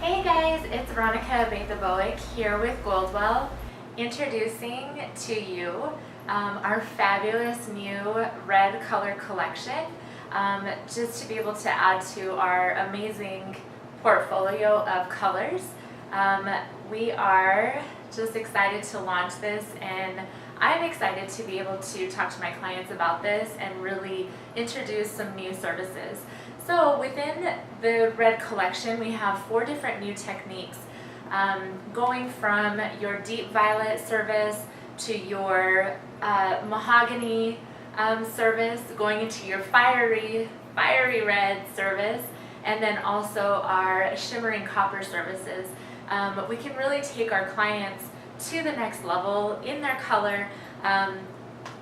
Hey guys, it's Veronica Baitha-Bowick here with Goldwell, introducing to you our fabulous new red color collection, just to be able to add to our amazing portfolio of colors. We are just excited to launch this, and I'm excited to be able to talk to my clients about this and really introduce some new services. So within the red collection, we have 4 different new techniques, going from your deep violet service to your mahogany service, going into your fiery red service, and then also our shimmering copper services. We can really take our clients to the next level in their color, and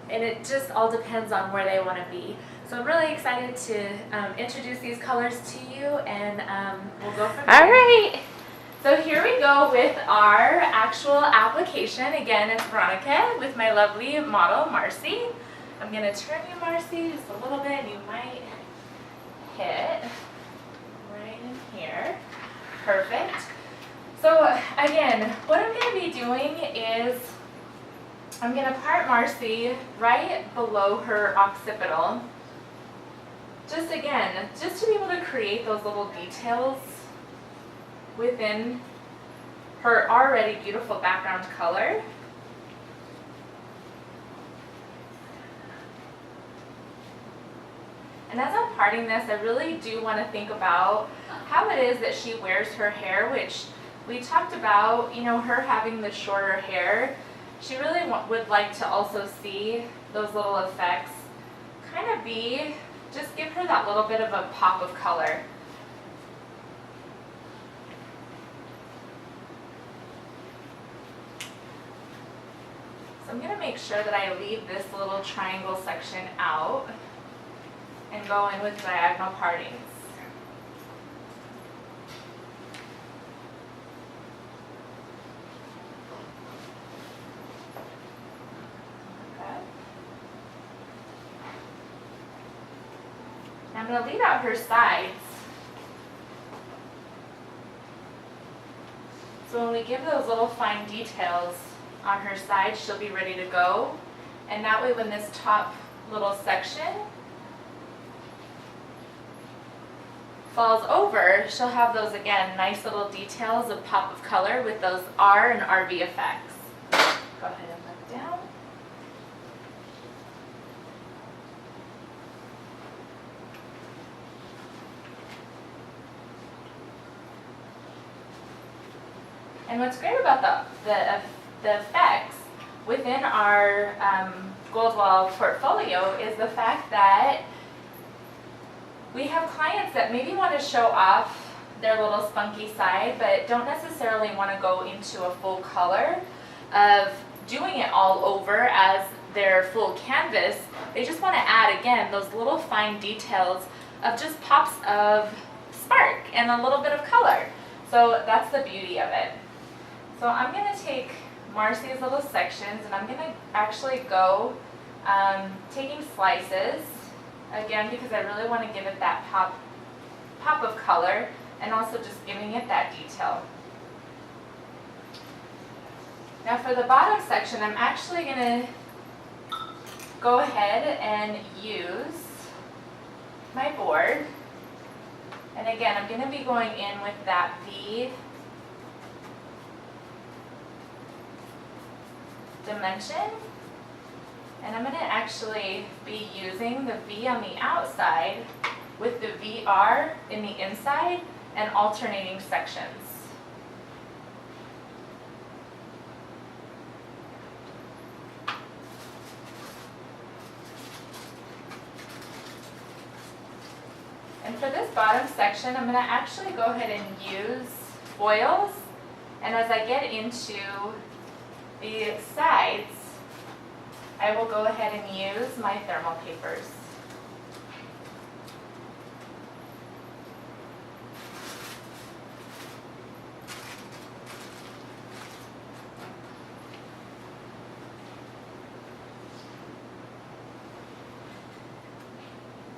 it just all depends on where they want to be. So I'm really excited to introduce these colors to you, and we'll go from there. All right. So here we go with our actual application. Again, it's Veronica with my lovely model, Marcy. I'm going to turn you, Marcy, just a little bit, and you might hit right in here. Perfect. So again, what I'm going to be doing is I'm going to part Marcy right below her occipital. Just to be able to create those little details within her already beautiful background color. And as I'm parting this, I really do want to think about how it is that she wears her hair, which we talked about, her having the shorter hair. She really would like to also see those little effects kind of just give her that little bit of a pop of color. So I'm going to make sure that I leave this little triangle section out and go in with diagonal partings. I'm going to leave out her sides. So when we give those little fine details on her side, she'll be ready to go. And that way when this top little section falls over, she'll have those, again, nice little details of pop of color with those R and RV effects. Go ahead and look down. And what's great about the effects within our Goldwell portfolio is the fact that we have clients that maybe want to show off their little spunky side, but don't necessarily want to go into a full color of doing it all over as their full canvas. They just want to add, again, those little fine details of just pops of spark and a little bit of color. So that's the beauty of it. So I'm going to take Marcy's little sections, and I'm going to actually go taking slices, again, because I really want to give it that pop of color, and also just giving it that detail. Now for the bottom section, I'm actually going to go ahead and use my board. And again, I'm going to be going in with that V dimension, and I'm going to actually be using the V on the outside with the VR in the inside and alternating sections. And for this bottom section, I'm going to actually go ahead and use foils, and as I get into the sides, I will go ahead and use my thermal papers.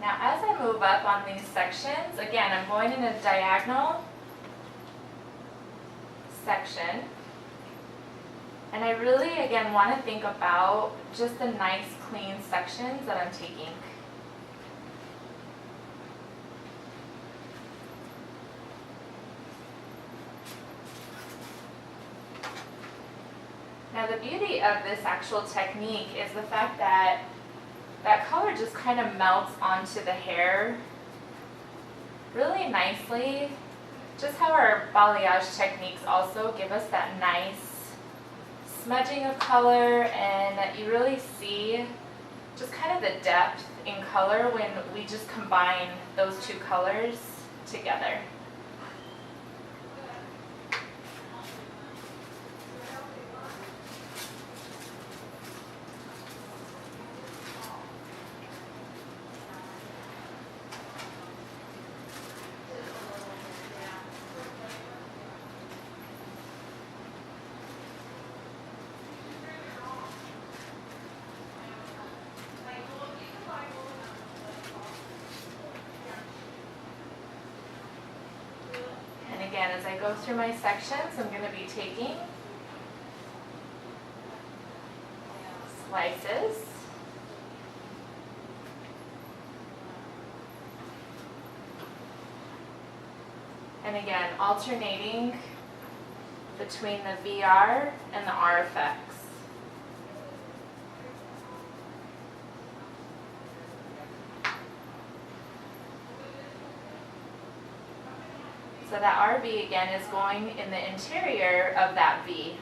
Now as I move up on these sections, again, I'm going in a diagonal section. And I really, again, want to think about just the nice, clean sections that I'm taking. Now the beauty of this actual technique is the fact that that color just kind of melts onto the hair really nicely. Just how our balayage techniques also give us that nice smudging of color, and that you really see just kind of the depth in color when we just combine those two colors together. Again, as I go through my sections, I'm going to be taking slices. And again, alternating between the VR and the R effects. So that RV again is going in the interior of that V.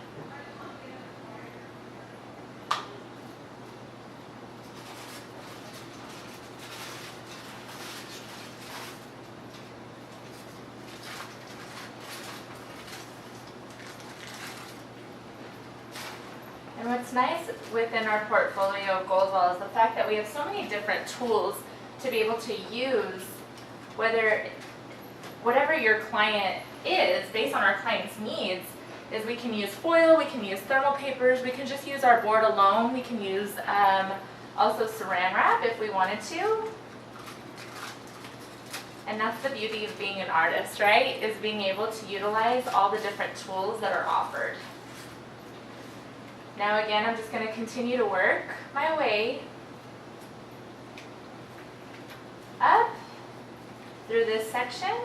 And what's nice within our portfolio of Goldwell is the fact that we have so many different tools to be able to use, whatever your client is, based on our client's needs, is we can use foil, we can use thermal papers, we can just use our board alone, we can use also saran wrap if we wanted to. And that's the beauty of being an artist, right? Is being able to utilize all the different tools that are offered. Now again, I'm just going to continue to work my way up through this section.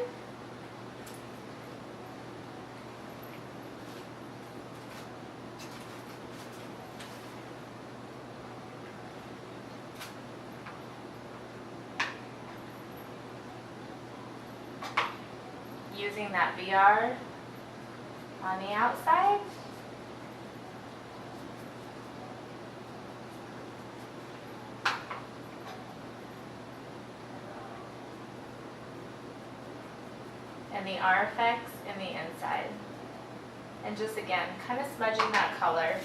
Using that VR on the outside. And the R effects in the inside. And just again, kind of smudging that color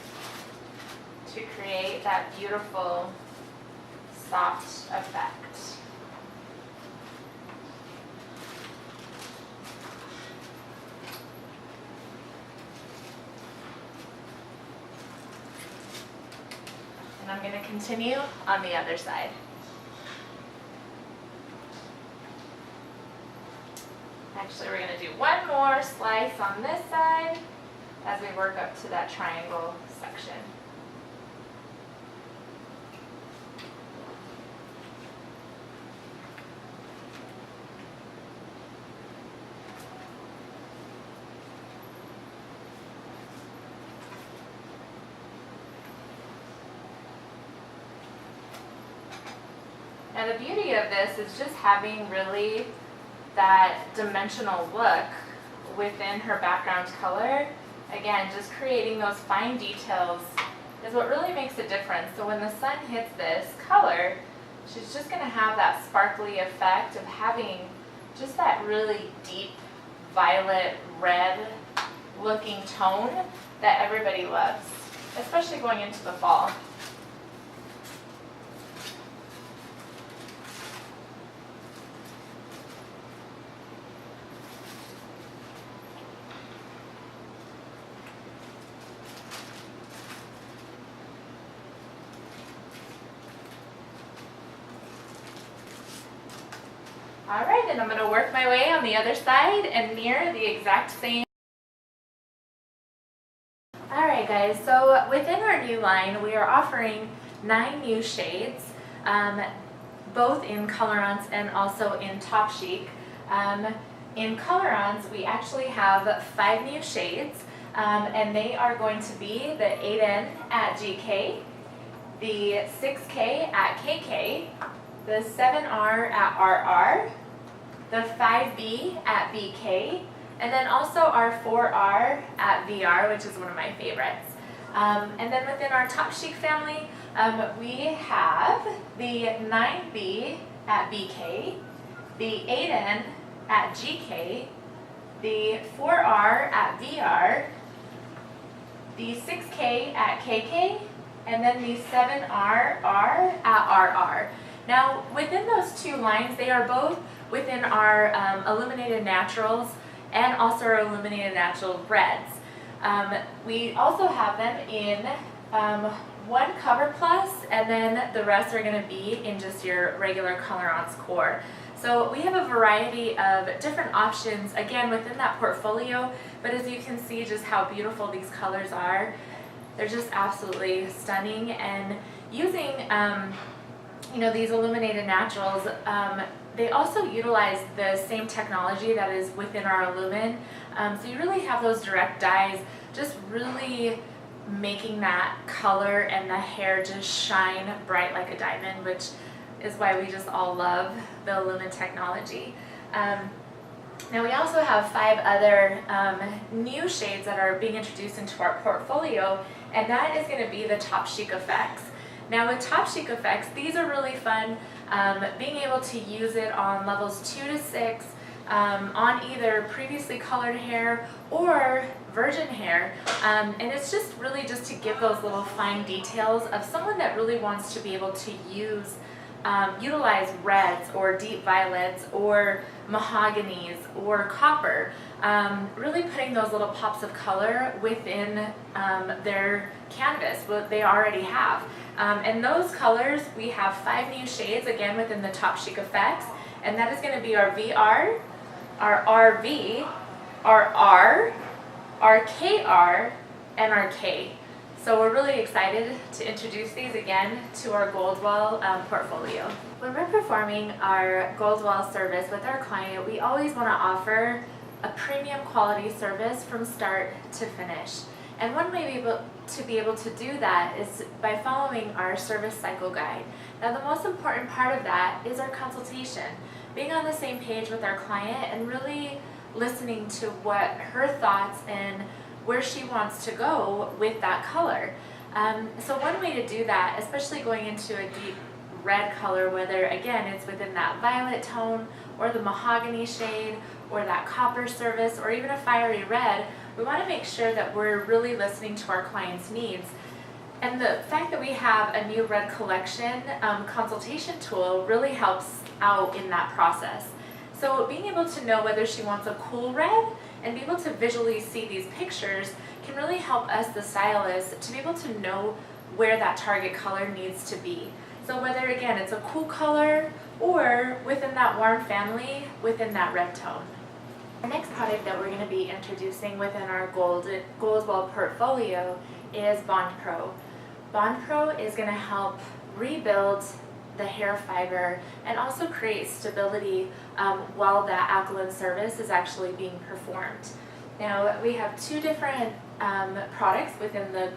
to create that beautiful, soft effect. And I'm going to continue on the other side. Actually, we're going to do one more slice on this side as we work up to that triangle section. Now the beauty of this is just having really that dimensional look within her background color. Again, just creating those fine details is what really makes a difference. So when the sun hits this color, she's just going to have that sparkly effect of having just that really deep violet red looking tone that everybody loves, especially going into the fall. All right, and I'm going to work my way on the other side and mirror the exact same Alright guys, so within our new line we are offering 9 new shades, both in Colorants and also in Top Chic. In Colorants we actually have 5 new shades, and they are going to be the 8N at GK, the 6K at KK, the 7R at RR, the 5B at BK, and then also our 4R at VR, which is one of my favorites. And then within our Top Chic family, we have the 9B at BK, the 8N at GK, the 4R at VR, the 6K at KK, and then the 7RR at RR. Now, within those two lines, they are both within our Illuminated Naturals and also our Illuminated Natural Reds. We also have them in one Cover Plus, and then the rest are going to be in just your regular Colorants core. So we have a variety of different options, again, within that portfolio, but as you can see just how beautiful these colors are. They're just absolutely stunning, and using these Illuminated Naturals, they also utilize the same technology that is within our Illumin. So you really have those direct dyes just really making that color and the hair just shine bright like a diamond, which is why we just all love the Illumin technology. Now we also have 5 other new shades that are being introduced into our portfolio, and that is going to be the Top Chic Effects. Now with Top Chic Effects, these are really fun, being able to use it on levels 2 to 6, on either previously colored hair or virgin hair, and it's just really just to give those little fine details of someone that really wants to be able to utilize reds or deep violets or mahoganies or copper, really putting those little pops of color within their canvas, what they already have. And those colors, we have 5 new shades, again, within the Top Chic Effects, and that is going to be our VR, our RV, our R, our KR, and our K. So we're really excited to introduce these again to our Goldwell portfolio. When we're performing our Goldwell service with our client, we always want to offer a premium quality service from start to finish. And one way to be able to do that is by following our service cycle guide. Now the most important part of that is our consultation, being on the same page with our client and really listening to what her thoughts and where she wants to go with that color. So one way to do that, especially going into a deep red color, whether again it's within that violet tone or the mahogany shade or that copper service or even a fiery red, we want to make sure that we're really listening to our client's needs. And the fact that we have a new red collection consultation tool really helps out in that process. So being able to know whether she wants a cool red and be able to visually see these pictures can really help us, the stylist, to be able to know where that target color needs to be. So whether, again, it's a cool color or within that warm family, within that red tone. Our next product that we're going to be introducing within our Goldwell portfolio is Bond Pro. Bond Pro is going to help rebuild the hair fiber and also create stability while that alkaline service is actually being performed. Now we have 2 different products within the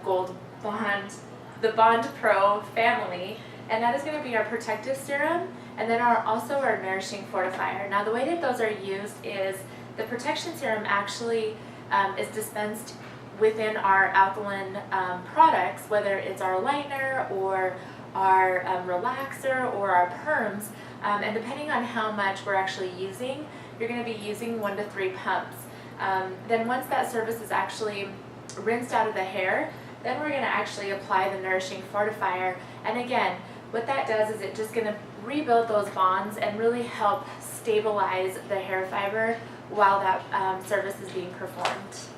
Bond Pro family, and that is going to be our protective serum and then also our nourishing fortifier. Now the way that those are used is the protection serum actually is dispensed within our alkaline products, whether it's our lightener or our relaxer or our perms, and depending on how much we're actually using, you're going to be using 1 to 3 pumps. Then once that service is actually rinsed out of the hair, then we're going to actually apply the nourishing fortifier. And again, what that does is it's just going to rebuild those bonds and really help stabilize the hair fiber while that service is being performed.